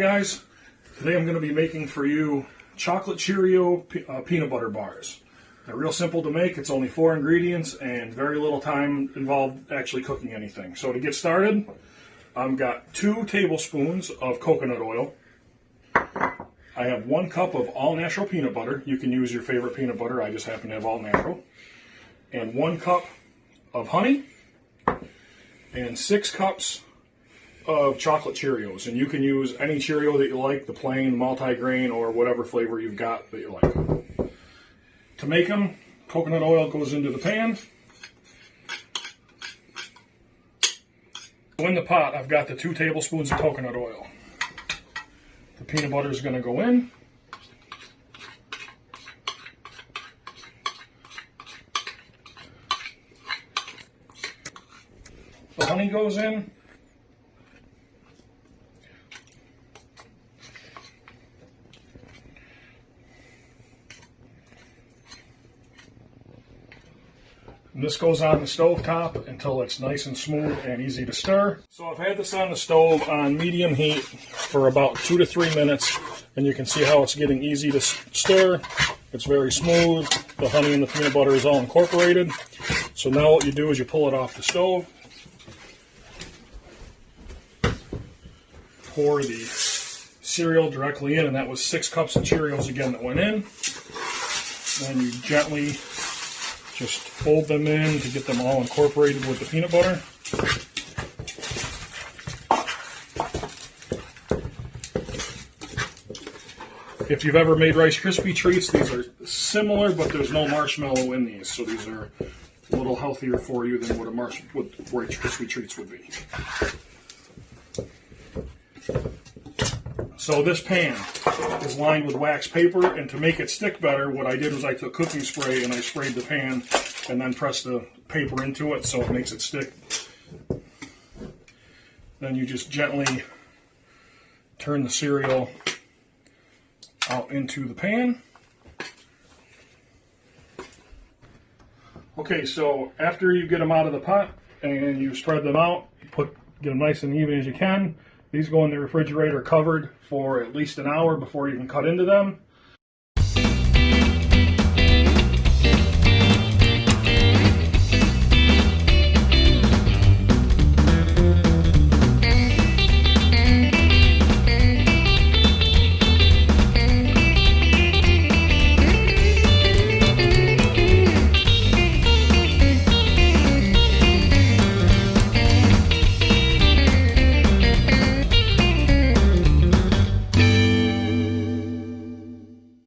guys, today I'm going to be making for you chocolate Cheerio peanut butter bars. They're real simple to make. It's only 4 ingredients and very little time involved actually cooking anything. So to get started, I've got 2 tablespoons of coconut oil. I have 1 cup of all natural peanut butter. You can use your favorite peanut butter. I just happen to have all natural. And 1 cup of honey and 6 cups of chocolate Cheerios, and you can use any Cheerio that you like, the plain, multi-grain, or whatever flavor you've got that you like. To make them, coconut oil goes into the pan. In the pot, I've got the 2 tablespoons of coconut oil. The peanut butter is going to go in. The honey goes in. And this goes on the stove top until it's nice and smooth and easy to stir. So I've had this on the stove on medium heat for about 2 to 3 minutes, and you can see how it's getting easy to stir. It's very smooth. The honey and the peanut butter is all incorporated. So now what you do is you pull it off the stove, pour the cereal directly in, and that was 6 cups of Cheerios again that went in. Then you gently just fold them in to get them all incorporated with the peanut butter. If you've ever made Rice Krispie treats, these are similar, but there's no marshmallow in these, so these are a little healthier for you than what Rice Krispie treats would be. So this pan is lined with wax paper, and to make it stick better, what I did was I took cooking spray and I sprayed the pan and then pressed the paper into it so it makes it stick. Then you just gently turn the cereal out into the pan. Okay, so after you get them out of the pot and you spread them out, get them nice and even as you can. These go in the refrigerator covered for at least an hour before you can cut into them.